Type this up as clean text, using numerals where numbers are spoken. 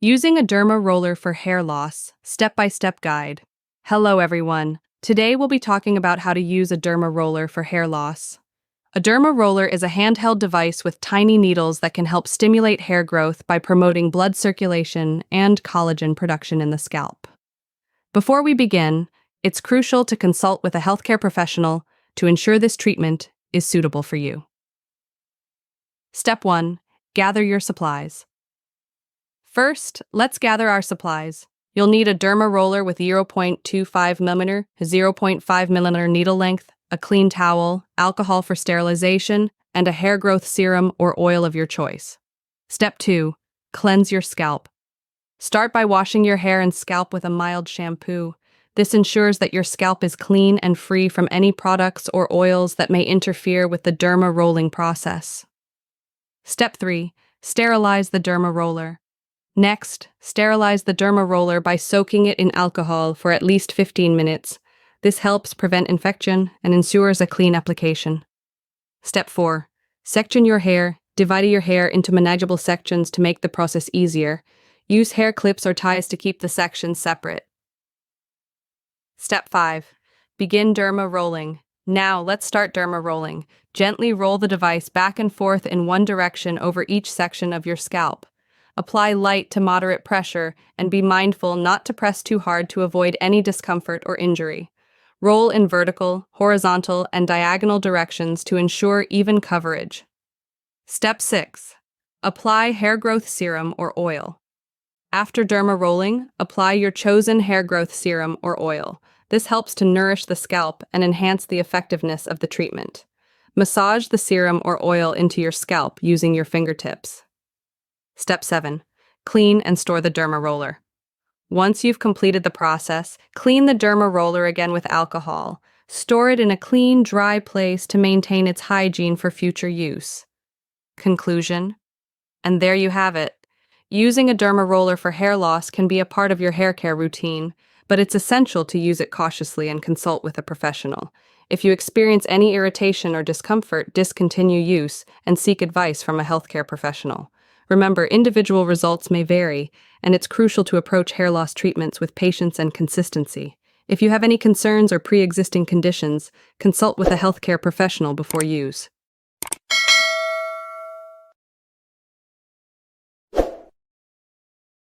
Using a derma roller for hair loss, step-by-step guide. Hello everyone. Today we'll be talking about how to use a derma roller for hair loss. A derma roller is a handheld device with tiny needles that can help stimulate hair growth by promoting blood circulation and collagen production in the scalp. Before we begin, it's crucial to consult with a healthcare professional to ensure this treatment is suitable for you. Step 1. Gather your supplies. First, let's gather our supplies. You'll need a derma roller with 0.25 mm, 0.5 mm needle length, a clean towel, alcohol for sterilization, and a hair growth serum or oil of your choice. Step 2. Cleanse your scalp. Start by washing your hair and scalp with a mild shampoo. This ensures that your scalp is clean and free from any products or oils that may interfere with the derma rolling process. Step 3. Sterilize the derma roller. Next, sterilize the derma roller by soaking it in alcohol for at least 15 minutes. This helps prevent infection and ensures a clean application. Step 4. Section your hair. Divide your hair into manageable sections to make the process easier. Use hair clips or ties to keep the sections separate. Step 5. Begin derma rolling. Now, let's start derma rolling. Gently roll the device back and forth in one direction over each section of your scalp. Apply light to moderate pressure and be mindful not to press too hard to avoid any discomfort or injury. Roll in vertical, horizontal, and diagonal directions to ensure even coverage. Step 6. Apply hair growth serum or oil. After derma rolling, apply your chosen hair growth serum or oil. This helps to nourish the scalp and enhance the effectiveness of the treatment. Massage the serum or oil into your scalp using your fingertips. Step 7. Clean and store the derma roller. Once you've completed the process, clean the derma roller again with alcohol. Store it in a clean, dry place to maintain its hygiene for future use. Conclusion. And there you have it. Using a derma roller for hair loss can be a part of your hair care routine, but it's essential to use it cautiously and consult with a professional. If you experience any irritation or discomfort, discontinue use and seek advice from a healthcare professional. Remember, individual results may vary, and it's crucial to approach hair loss treatments with patience and consistency. If you have any concerns or pre-existing conditions, consult with a healthcare professional before use.